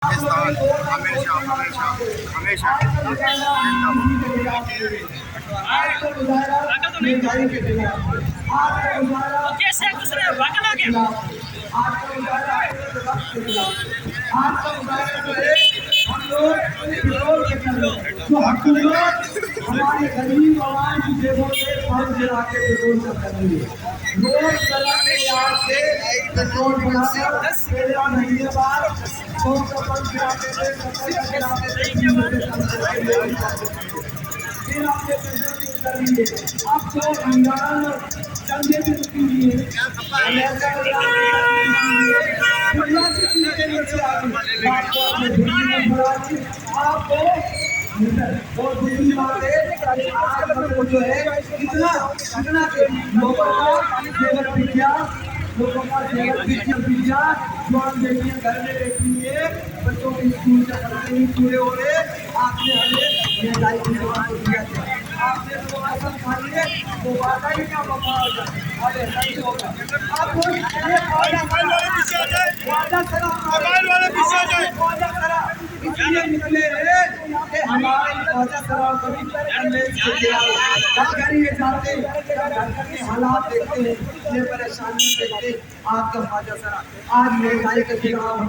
पाकिस्तान हमेशा हमेशा हमेशा हमारे गरीब आवाम की जेबों से फर्ज गिरा के पेट्रोल कर रही है। रोज गलत याद से पेट्रोल बढ़ाकर 13 महीने बाद 205 गिराते थे, 70 गिराते थे, फिर आपने पेट्रोल कर लिए। अब तो भंडारण चंदे भी रुकी हुई है, आपको और दूसरी बात है जो है इतना लोगों का सेवक विज्ञान जो हम देखिए घर में बैठी है, बच्चों के स्कूल से खर्चे नहीं पूरे हो रहे। आपने हमें ये लाइफ दिया था, आपने जो आसन खा लिए वो वादा ही क्या वफा होगा। अब ऐसा ही होगा। आप इसलिए निकले हैं कि हमारे घर ये जाते हालात देखते हैं, ये परेशानी देखते हैं। आपका ख्वाजा सरा आज महंगाई के खिलाफ हम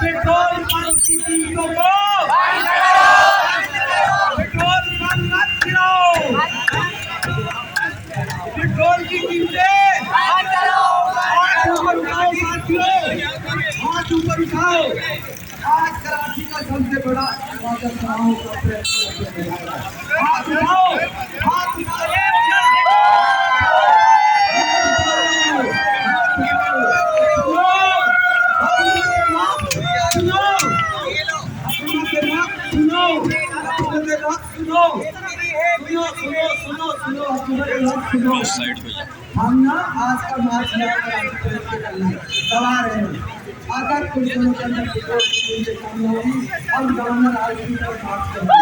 पेट्रोल पंप की कीमतों को पेट्रोल पंप मत गिराओ, पेट्रोल की कीमतें हाथ ऊपर उठाओ। आज कराची का सबसे बड़ा ख्वाजा सराओं का हाथ उठाओ, हाथ उठाओ। हम ना आज का मार्च सवार है। अगर कुछ दिनों के अंदर कम होगी हम गवर्नर आज की तरफ मार्च करेंगे।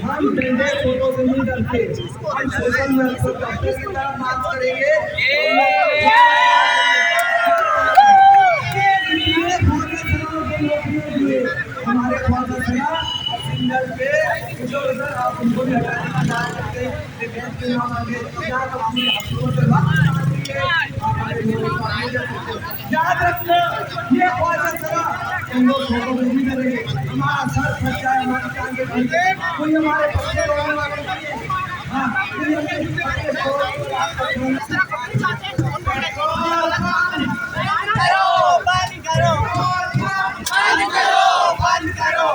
हम डंडे फोटो से नहीं डरते, हम सोशल मीडिया की तरफ मार्च करेंगे। हमारे ख्वाजा सरा सिंगल पे इधर आप उनको भी हटाना ना सकते, देश के नाम आगे याद अपने हकों से याद रखना। ये ख्वाजा सरा इन लोग फोटो में नहीं करेंगे, हमारा सर खर्चा है, हमारी जान के खर्चे कोई हमारे बच्चे रोने वाले नहीं है। हाँ बंद करो।